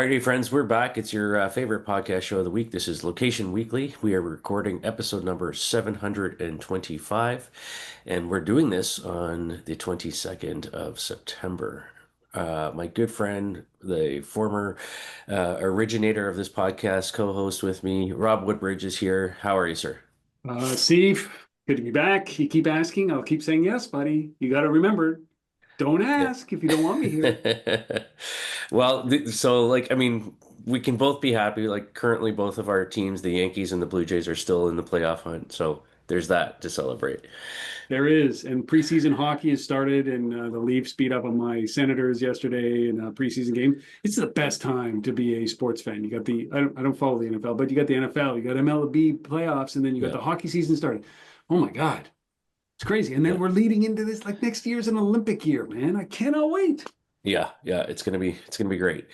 Alrighty, friends, we're back. It's your favorite podcast show of the week. This is Location Weekly. We are recording episode number 725, and we're doing this on the 22nd of September. My good friend, the former originator of this podcast, co-host with me, Rob Woodbridge is here. How are you, sir? Steve, good to be back. You keep asking, I'll keep saying yes, buddy. You got to remember, don't Yeah. ask if you don't want me here. Well, so like, I mean, we can both be happy. Like, currently, both of our teams, the Yankees and the Blue Jays, are still in the playoff hunt. So there's that to celebrate. There is, and preseason hockey has started, and the Leafs beat up on my Senators yesterday in a preseason game. It's the best time to be a sports fan. You got I don't follow the NFL, but you got the NFL, you got MLB playoffs, and then you got Yeah, the hockey season started. Oh my God, it's crazy. And then yeah, we're leading into this like next year's an Olympic year, man. I cannot wait. yeah. It's gonna be great.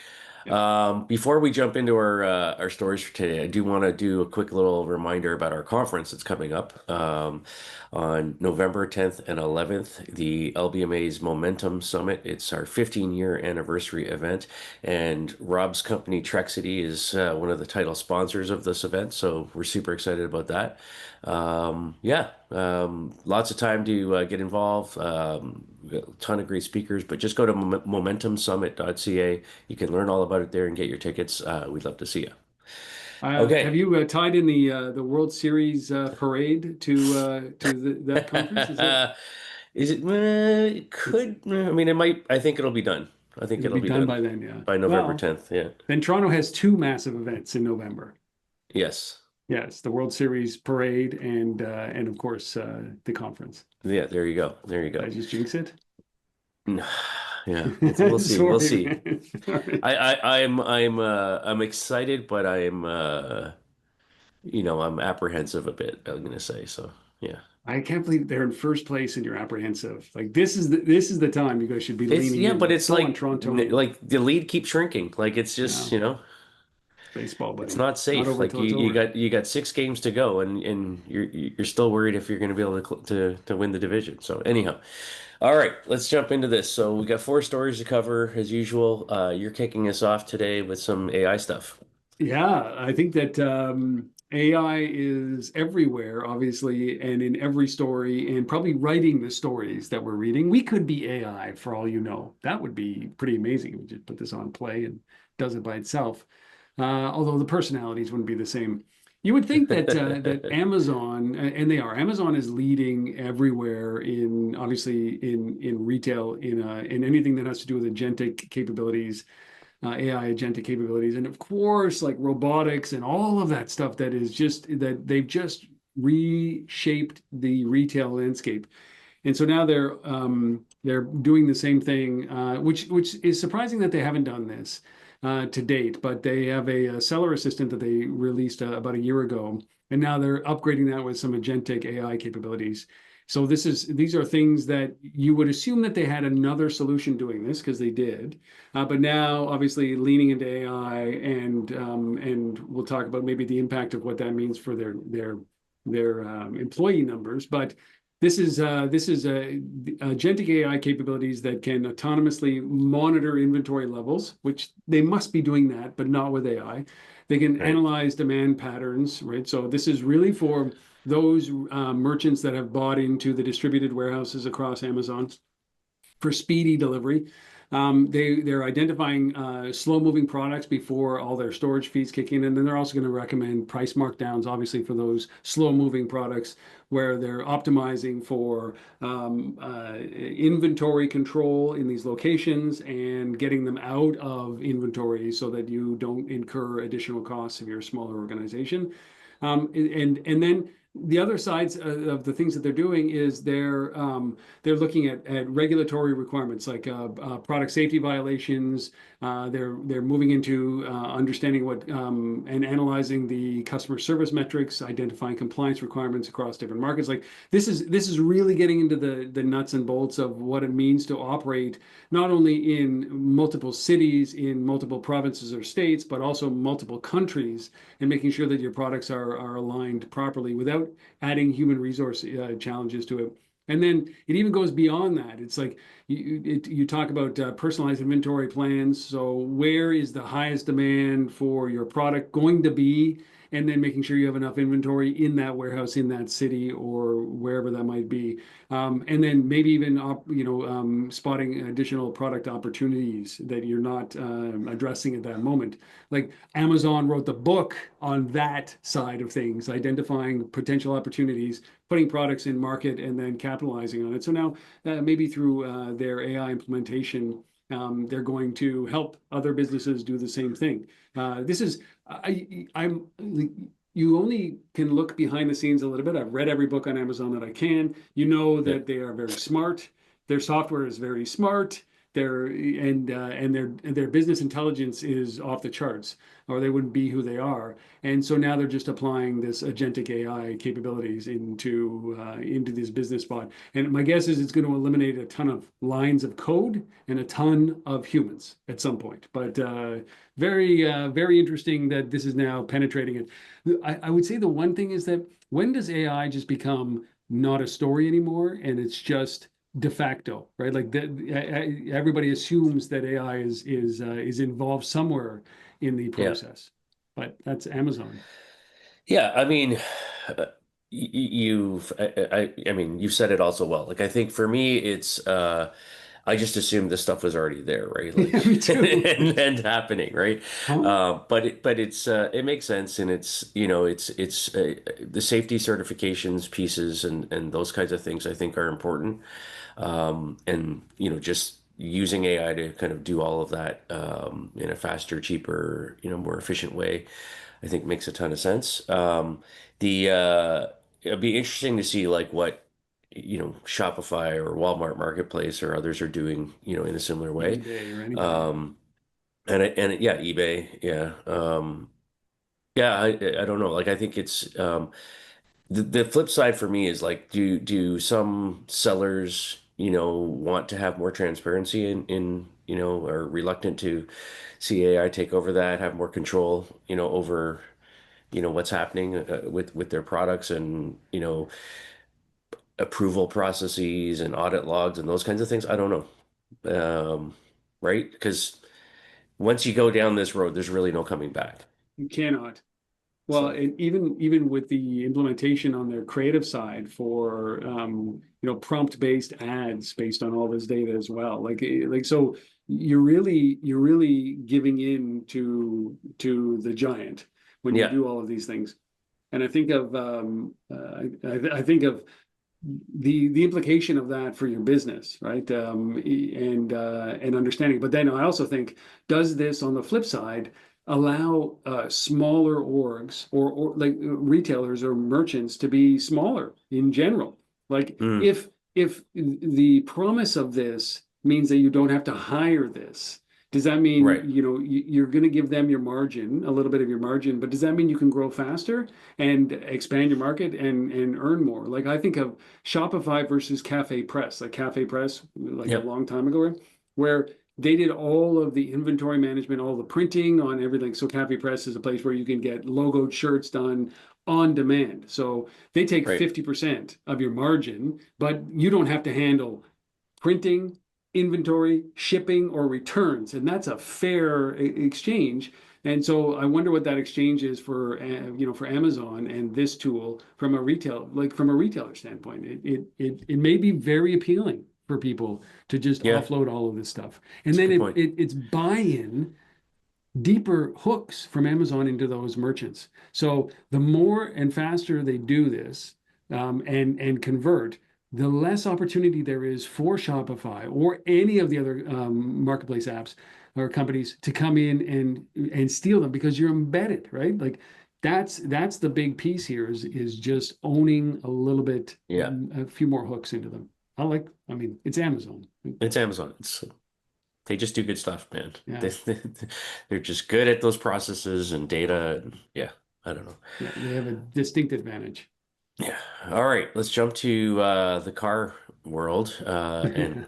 Yeah. Before we jump into our stories for today, I do want to do a quick little reminder about our conference that's coming up on November 10th and 11th, the LBMA's Momentum Summit. It's our 15-year anniversary event, and Rob's company Trexity is one of the title sponsors of this event, so we're super excited about that. Lots of time to get involved. A ton of great speakers, but just go to momentumsummit.ca. You can learn all about it there and get your tickets. We'd love to see you. Have Okay. you tied in the World Series parade to that conference? Is it Is it? It it's could. I mean, it might. I think it'll be done. I think it'll it'll be be done done by then? Yeah. by November Well, 10th. Yeah. then Toronto has two massive events in November. Yes. Yes, the World Series parade and of course the conference. Yeah. There you go. There you Did I go. just jinx it? Yeah. We'll see. We'll Sorry, see. man. Sorry. I'm excited, but I'm apprehensive a bit, I'm gonna say. So yeah. I can't believe they're in first place and you're apprehensive. Like this is the time you guys should be It's leaning yeah, in. but Like, it's go on, Toronto. like the lead keeps shrinking. Like it's just, No, it's baseball, it's buddy. not It's not safe. over Like till it's over. you got 6 games to go, and you're still worried if you're going to be able to win the division. So anyhow, all right, let's jump into this. So we got 4 stories to cover as usual. You're kicking us off today with some AI stuff. Yeah, I think that AI is everywhere, obviously, and in every story, and probably writing the stories that we're reading. We could be AI for all you know. That would be pretty amazing. We just put this on play and does it by itself. Although the personalities wouldn't be the same. You would think that Amazon, and they are, Amazon is leading everywhere in obviously in retail, in anything that has to do with agentic capabilities, AI agentic capabilities, and of course, like robotics and all of that stuff that is just that they've just reshaped the retail landscape. And so now they're doing the same thing, which is surprising that they haven't done this to date. But they have a seller assistant that they released about a year ago, and now they're upgrading that with some agentic AI capabilities. So these are things that you would assume that they had another solution doing this because they did, but now obviously leaning into AI and we'll talk about maybe the impact of what that means for their employee numbers, but this is agentic AI capabilities that can autonomously monitor inventory levels, which they must be doing that, but not with AI. They can Right. analyze demand patterns, right? So this is really for those merchants that have bought into the distributed warehouses across Amazon for speedy delivery. They're identifying slow moving products before all their storage fees kick in, and then they're also going to recommend price markdowns, obviously for those slow moving products where they're optimizing for inventory control in these locations and getting them out of inventory so that you don't incur additional costs if you're a smaller organization. And then the other sides of the things that they're doing is they're looking at regulatory requirements like product safety violations. They're moving into understanding what and analyzing the customer service metrics, identifying compliance requirements across different markets. Like this is really getting into the nuts and bolts of what it means to operate not only in multiple cities, in multiple provinces or states, but also multiple countries, and making sure that your products are aligned properly without adding human resource challenges to it. And then it even goes beyond that. It's like you talk about personalized inventory plans. So where is the highest demand for your product going to be? And then making sure you have enough inventory in that warehouse, in that city, or wherever that might be. And then maybe even spotting additional product opportunities that you're not addressing at that moment. Like Amazon wrote the book on that side of things, identifying potential opportunities, putting products in market, and then capitalizing on it. So now maybe through their AI implementation, they're going to help other businesses do the same thing. This is I'm You only can look behind the scenes a little bit. I've read every book on Amazon that I can. You know Yeah. that they are very smart. Their software is very smart. Their business intelligence is off the charts, or they wouldn't be who they are. And so now they're just applying this agentic AI capabilities into this business bot. And my guess is it's going to eliminate a ton of lines of code and a ton of humans at some point. But very interesting that this is now penetrating it. I would say the one thing is that when does AI just become not a story anymore and it's just de facto, right? Like everybody assumes that AI is involved somewhere in the Yeah. process, but that's Amazon. Yeah, I mean, I mean, you've said it also well. Like, I think for me, it's, I just assumed this stuff was already there, right? Like, Yeah, me too. and happening, right? Huh? But it makes sense, and it's, it's the safety certifications pieces and those kinds of things I think are important. And just using AI to kind of do all of that in a faster, cheaper, more efficient way, I think makes a ton of sense. The It'd be interesting to see like what Shopify or Walmart Marketplace or others are doing, in a similar way. eBay or anything. Yeah. Um, yeah, eBay, yeah. Yeah, I don't know. Like I think it's the flip side for me is like do some sellers, want to have more transparency in are reluctant to see AI take over that, have more control, over what's happening with their products and approval processes and audit logs and those kinds of things. I don't know. Right? Because once you go down this road, there's really no coming back. You cannot. Well, So, and even with the implementation on their creative side for prompt-based ads based on all this data as well. Like so you're really giving in to the giant when you yeah, do all of these things. And I think of I think of the implication of that for your business, right? And understanding. But then I also think, does this on the flip side allow smaller orgs or like retailers or merchants to be smaller in general? Like mm, if the promise of this means that you don't have to hire this, does that mean right. you're going to give them your margin, a little bit of your margin, but does that mean you can grow faster and expand your market and earn more? Like I think of Shopify versus Cafe Press, like Cafe Press, like a Yep, long time ago, where they did all of the inventory management, all the printing on everything. So Cafe Press is a place where you can get logoed shirts done on demand. So they take right. 50% of your margin, but you don't have to handle printing, inventory, shipping, or returns. And that's a fair exchange. And so I wonder what that exchange is for Amazon and this tool from a retailer standpoint. It may be very appealing for people to just Yeah, offload all of this stuff. And it's a then good point. it's buy-in deeper hooks from Amazon into those merchants. So the more and faster they do this and convert, the less opportunity there is for Shopify or any of the other marketplace apps or companies to come in and steal them because you're embedded, right? Like that's the big piece here is just owning a little bit, Yeah, a few more hooks into them. I mean, it's Amazon. it's Amazon. They just do good stuff, man. Yeah, They're just good at those processes and data. And yeah, I don't know. yeah, they have a distinct advantage. Yeah. All right, let's jump to the car world and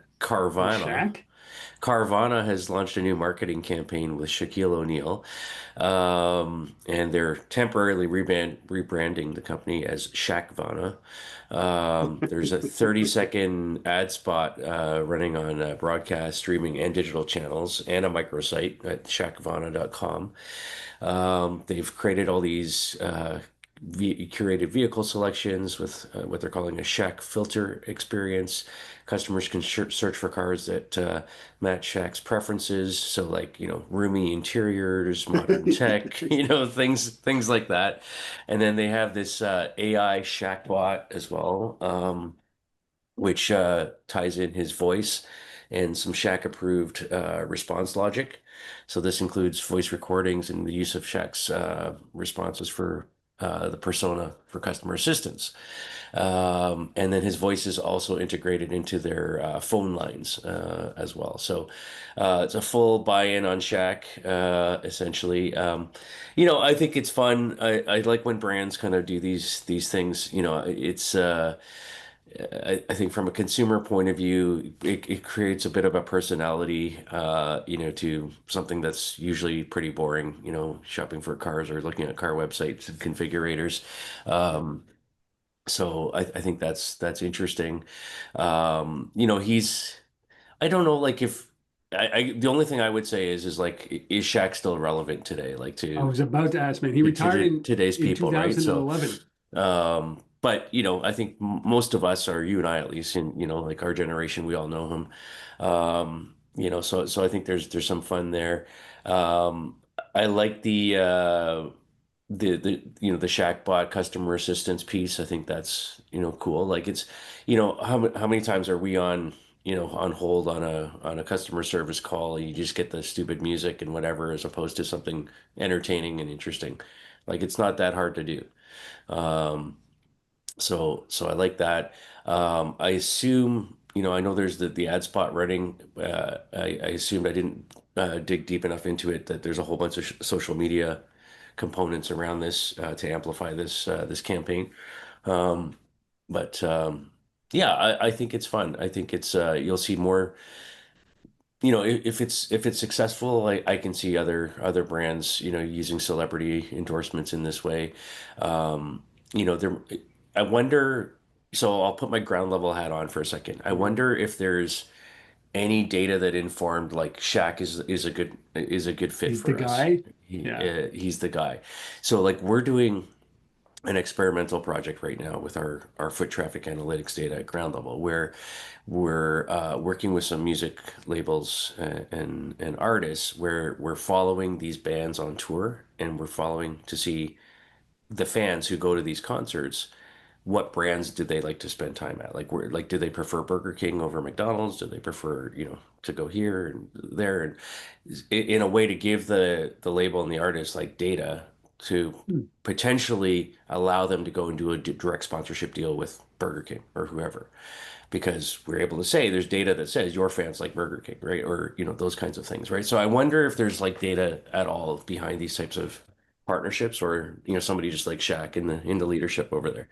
The Carvana. shack? Carvana has launched a new marketing campaign with Shaquille O'Neal, and they're temporarily rebranding the company as Shaqvana. There's a 30-second ad spot running on broadcast, streaming, and digital channels, and a microsite at shaqvana.com. They've created all these curated vehicle selections with what they're calling a Shaq filter experience. Customers can search for cars that match Shaq's preferences. So like, roomy interiors, modern tech, things like that. And then they have this AI Shaq bot as well, which ties in his voice and some Shaq approved response logic. So this includes voice recordings and the use of Shaq's responses for the persona for customer assistance. And then his voice is also integrated into their phone lines as well. So it's a full buy-in on Shaq, essentially. I think it's fun. I like when brands kind of do these things. It's I think from a consumer point of view, it creates a bit of a personality, to something that's usually pretty boring, shopping for cars or looking at car websites and configurators. So I think that's interesting. I don't know, like if the only thing I would say is like, is Shaq still relevant today? Like I to was about to ask, man. He retired today's in people, right? So. 2011. But I think most of us, or you and I at least, in like our generation, we all know him. So I think there's some fun there. I like the Shackbot customer assistance piece. I think that's cool. Like it's how many times are we on hold on a customer service call, and you just get the stupid music and whatever, as opposed to something entertaining and interesting. Like it's not that hard to do. Um, so I like that. I assume, I know there's the ad spot running. I assumed I didn't dig deep enough into it, that there's a whole bunch of social media components around this to amplify this campaign. Um, but yeah, I think it's fun. I think it's you'll see more. If it's successful, I can see other brands, using celebrity endorsements in this way. There, I wonder, so I'll put my ground level hat on for a second. I Mhm. wonder if there's any data that informed like Shaq is a good fit He's the for us. guy. Yeah. He's the guy. So like we're doing an experimental project right now with our foot traffic analytics data at ground level, where we're working with some music labels and artists, where we're following these bands on tour, and we're following to see the fans who go to these concerts, what brands do they like to spend time at? Like, do they prefer Burger King over McDonald's? Do they prefer, to go here and there? And in a way to give the label and the artist like data to Hmm. potentially allow them to go and do a direct sponsorship deal with Burger King or whoever, because we're able to say there's data that says your fans like Burger King, right? Or, those kinds of things, right? So I wonder if there's like data at all behind these types of partnerships, or, somebody just like Shaq in the leadership over there.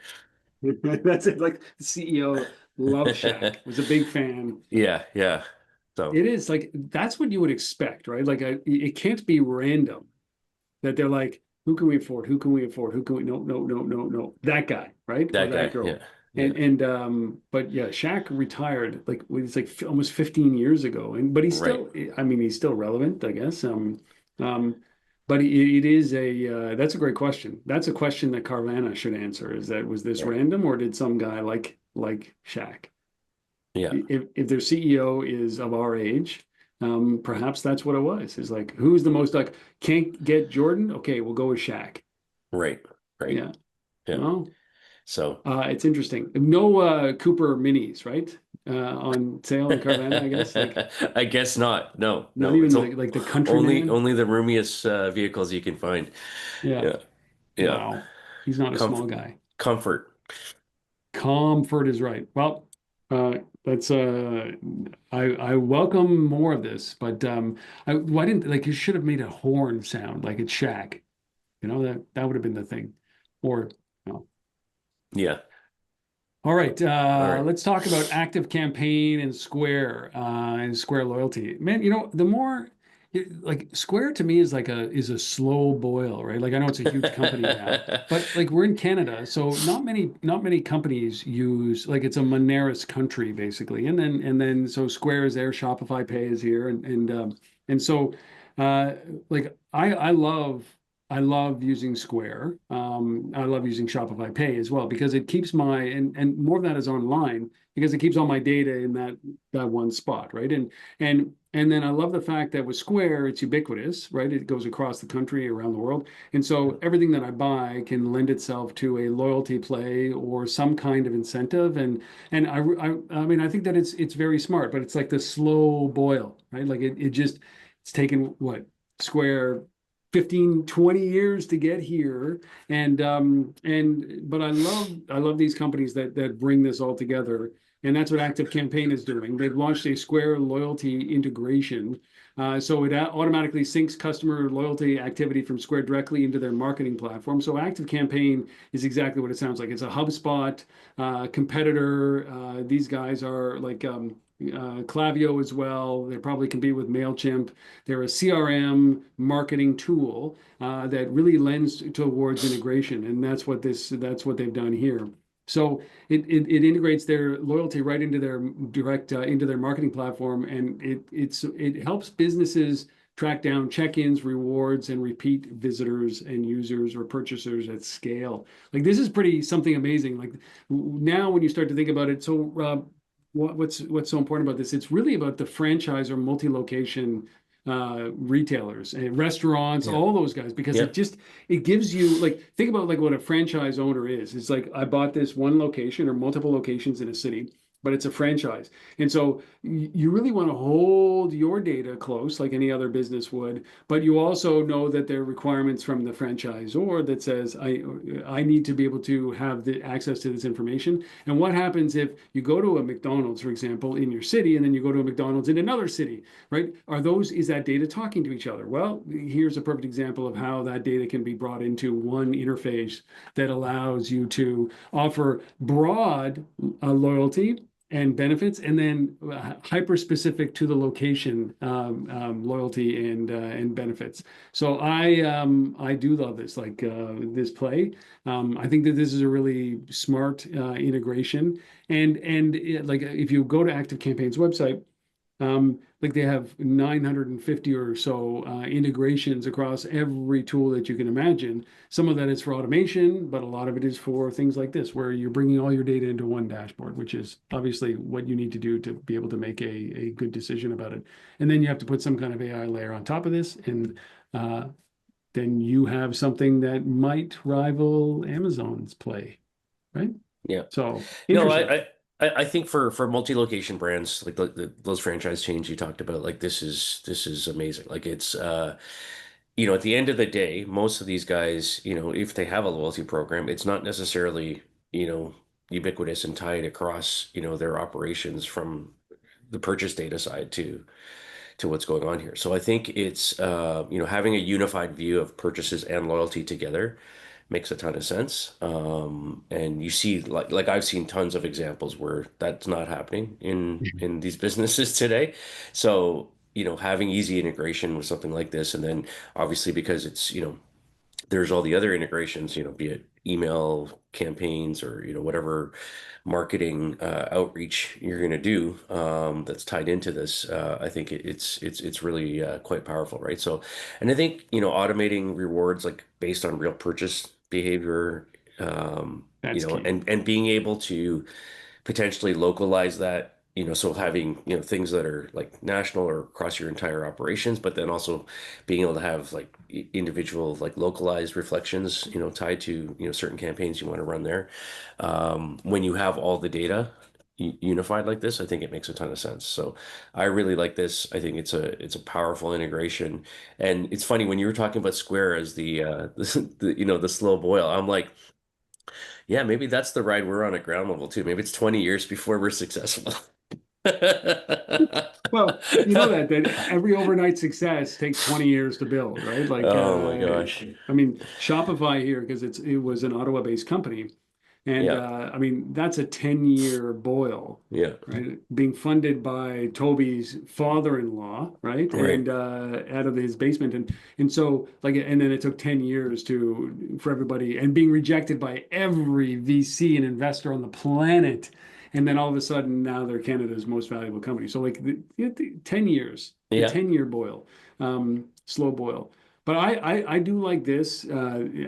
That's it. Like the CEO loved Shaq, was a big fan. Yeah, yeah. So It is like that's what you would expect, right? Like it can't be random that they're like, who can we afford? Who can we afford? Who can we? No, no, no, no, no. That guy, right? Or that that guy, girl. yeah, yeah, And but yeah, Shaq retired like it's like almost 15 years ago, and but he's right, still, I mean, he's still relevant, I guess. Um, but it is that's a great question. That's a question that Carvana should answer. Is that was this right, random, or did some guy like Shaq? yeah, If their CEO is of our age, perhaps that's what it was. Is like, who's the most like, can't get Jordan? Okay, we'll go with Shaq. right, right, Yeah. yeah. Well, So it's interesting. No Cooper minis, right? On sale in Carvana, I guess. Like I guess not. No, not no. It's even like the only Countryman. only the roomiest vehicles you can find. Yeah. Yeah, yeah. Wow. He's not a small Comfort, guy. comfort. Comfort is right. Well, that's I welcome more of this, but why didn't like you should have made a horn sound like it's Shaq. That would have been the thing. Or no. Yeah. All right, All right. let's talk about Active Campaign and Square Loyalty. Man, the more like Square to me is like a slow boil, right? Like I know it's a huge company now, but like we're in Canada, so not many companies use like it's a Moneris country basically, and then so Square is there, Shopify Pay is here, and so uh, like I love using Square. I love using Shopify Pay as well because it keeps and more of that is online because it keeps all my data in that one spot, right? And then I love the fact that with Square, it's ubiquitous, right? It goes across the country, around the world. And so everything that I buy can lend itself to a loyalty play or some kind of incentive. And I mean, I think that it's very smart, but it's like the slow boil, right? Like it's taken what Square 15, 20 years to get here. But I love these companies that bring this all together. And that's what Active Campaign is doing. They've launched a Square loyalty integration. So it automatically syncs customer loyalty activity from Square directly into their marketing platform. So Active Campaign is exactly what it sounds like. It's a HubSpot competitor. These guys are like Klaviyo as well. They probably compete with MailChimp. They're a CRM marketing tool that really lends towards integration, and that's what they've done here. So it integrates their loyalty right into their direct into their marketing platform, and it helps businesses track down check-ins, rewards, and repeat visitors and users or purchasers at scale. Like this is pretty something amazing. Like now, when you start to think about it, so what's so important about this? It's really about the franchise or multi-location retailers and restaurants, Yeah. all those guys, because Yep. it gives you like think about like what a franchise owner is. It's like I bought this one location or multiple locations in a city, but it's a franchise. And so you really want to hold your data close like any other business would, but you also know that there are requirements from the franchisor that says I need to be able to have the access to this information. And what happens if you go to a McDonald's, for example, in your city, and then you go to a McDonald's in another city, right? Is that data talking to each other? Well, here's a perfect example of how that data can be brought into one interface that allows you to offer broad loyalty and benefits, and then hyper specific to the location loyalty and benefits. So I do love this this play. I think that this is a really smart integration, and like if you go to Active Campaign's website, like they have 950 or so integrations across every tool that you can imagine. Some of that is for automation, but a lot of it is for things like this, where you're bringing all your data into one dashboard, which is obviously what you need to do to be able to make a good decision about it. And then you have to put some kind of AI layer on top of this, and uh, then you have something that might rival Amazon's play, right? Yeah. So No, interesting. I think for multi-location brands like those franchise chains you talked about, like this is amazing. Like it's at the end of the day, most of these guys, if they have a loyalty program, it's not necessarily, you know, ubiquitous and tied across, their operations from the purchase data side to what's going on here. So I think it's having a unified view of purchases and loyalty together makes a ton of sense. And you see like I've seen tons of examples where that's not happening in these businesses today. So, having easy integration with something like this, and then obviously because it's, there's all the other integrations, be it email campaigns or, whatever marketing outreach you're going to do that's tied into this. I think it's really quite powerful, right? So, and I think, automating rewards like based on real purchase behavior, That's key. and being able to potentially localize that, so having, things that are like national or across your entire operations, but then also being able to have like individual, like localized reflections, tied to, certain campaigns you want to run there. When you have all the data unified like this, I think it makes a ton of sense. So I really like this. I think it's a powerful integration. And it's funny when you were talking about Square as the slow boil, I'm like, yeah, maybe that's the ride we're on at ground level too. Maybe it's 20 years before we're successful. Well, you know that every overnight success takes 20 years to build, right? Oh my gosh. I mean, Shopify here, because it was an Ottawa-based company. And Yeah. I mean, that's a 10-year boil, Yeah. right? Being funded by Toby's father-in-law, right? Right. And out of his basement. And so like, and then it took 10 years for everybody, and being rejected by every VC and investor on the planet. And then all of a sudden now they're Canada's most valuable company. So like 10 years, the Yeah. 10-year boil, slow boil. But I do like this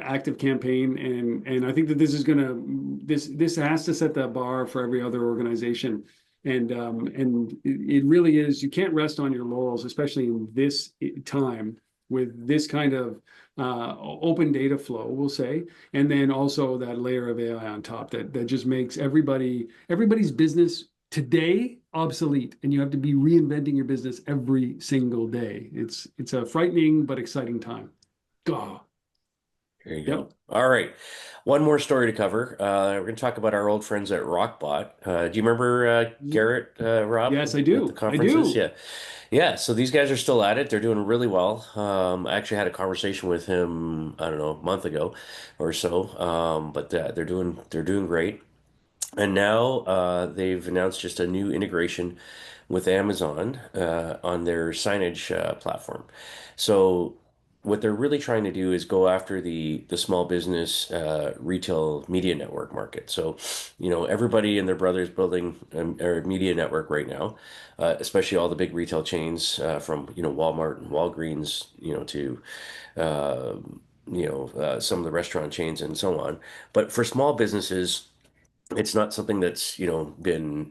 active campaign, and I think that this has to set the bar for every other organization, and it really is. You can't rest on your laurels, especially in this time with this kind of open data flow, we'll say, and then also that layer of AI on top that just makes everybody's business today obsolete, and you have to be reinventing your business every single day. It's a frightening but exciting time. Oh, There you yep. go. All right. One more story to cover. We're going to talk about our old friends at Rockbot. Do you remember Garrett, Rob, Yes, I at the do. I conferences? do. Yeah. Yeah. So these guys are still at it. They're doing really well. I actually had a conversation with him, I don't know, a month ago or so. But they're doing great. And now they've announced just a new integration with Amazon on their signage platform. So what they're really trying to do is go after the small business retail media network market. So, everybody and their brothers building a media network right now, especially all the big retail chains from Walmart and Walgreens, to some of the restaurant chains and so on. But for small businesses, it's not something that's been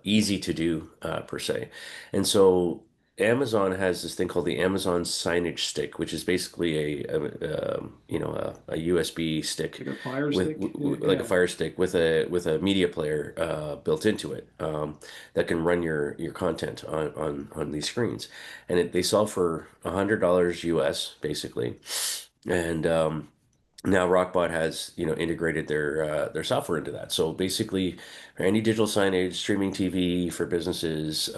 easy to do per se. And so Amazon has this thing called the Amazon Signage Stick, which is basically a USB stick Like a fire with stick. like a Yeah. Fire Stick with a media player built into it, that can run your content on these screens. And they sell for $100 US basically. And now Rockbot has, integrated their software into that. So basically, for any digital signage, streaming TV for businesses,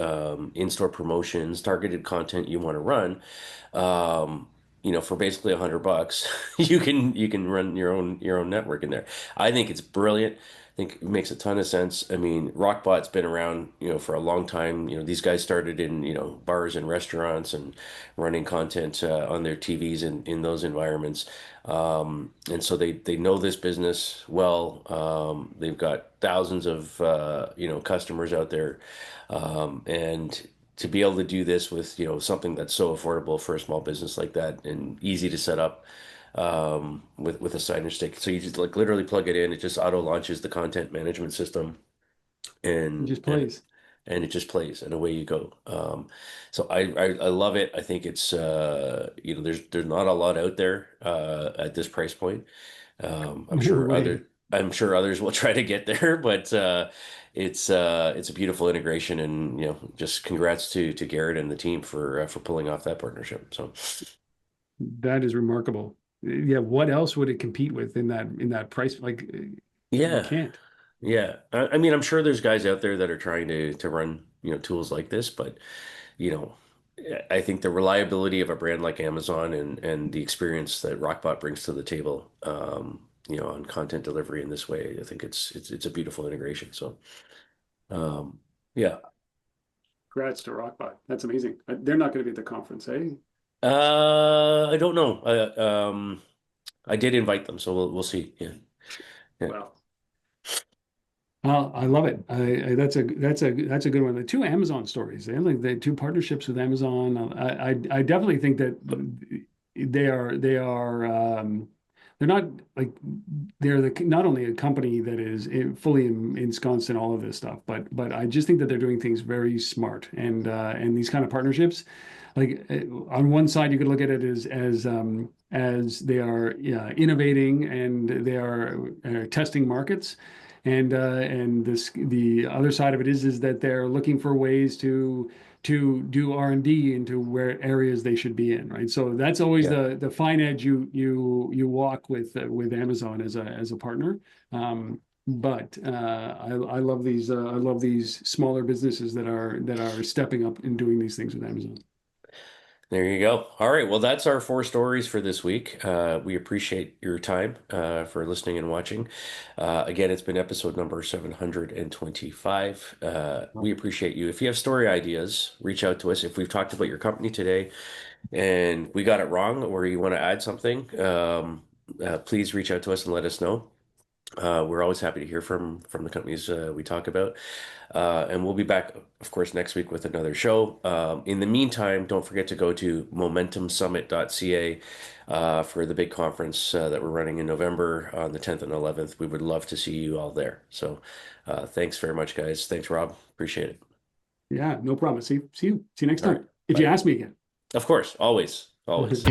in-store promotions, targeted content you want to run, for basically $100, you can run your own network in there. I think it's brilliant. I think it makes a ton of sense. I mean, Rockbot's been around, for a long time. These guys started in, bars and restaurants and running content on their TVs in those environments. And so they know this business well. They've got thousands of customers out there, and to be able to do this with something that's so affordable for a small business like that and easy to set up with a signage stick. So you just like literally plug it in. It just auto launches the content management system, It and just and plays. and it just plays and away you go. So I love it. I think it's there's not a lot out there at this price point. I'm No sure way. others will try to get there, but it's a beautiful integration, and just congrats to Garrett and the team for pulling off that partnership. So That is remarkable. Yeah, what else would it compete with in that price? Like you yeah. can't. Yeah, I mean, I'm sure there's guys out there that are trying to run, tools like this, but you know, I think the reliability of a brand like Amazon and the experience that Rockbot brings to the table, on content delivery in this way, I think it's a beautiful integration. So, um, yeah, Congrats to Rockbot. That's amazing. They're not going to be at the conference, eh? I don't know. I did invite them, so we'll see. Yeah, yeah, Well, I love it. That's a good one. The two Amazon stories. They have like the two partnerships with Amazon. I definitely think that they are they're not like they're not only a company that is fully ensconced in all of this stuff, but I just think that they're doing things very smart, and these kind of partnerships. Like on one side, you could look at it as they are, yeah, innovating, and they are testing markets, and the other side of it is that they're looking for ways to do R&D into where areas they should be in, right? So that's always yeah. the fine edge you walk with Amazon as a partner. But I love these smaller businesses that are stepping up and doing these things with Amazon. There you go. All right. Well, that's our four stories for this week. We appreciate your time for listening and watching. Again, it's been episode number 725. We appreciate you. If you have story ideas, reach out to us. If we've talked about your company today and we got it wrong or you want to add something, please reach out to us and let us know. We're always happy to hear from the companies we talk about. And we'll be back, of course, next week with another show. In the meantime, don't forget to go to momentumsummit.ca for the big conference that we're running in November on the 10th and 11th. We would love to see you all there. So thanks very much, guys. Thanks, Rob. Appreciate it. Yeah, no problem. See you next All time. right. If you Bye. ask me again. Of course, always, always.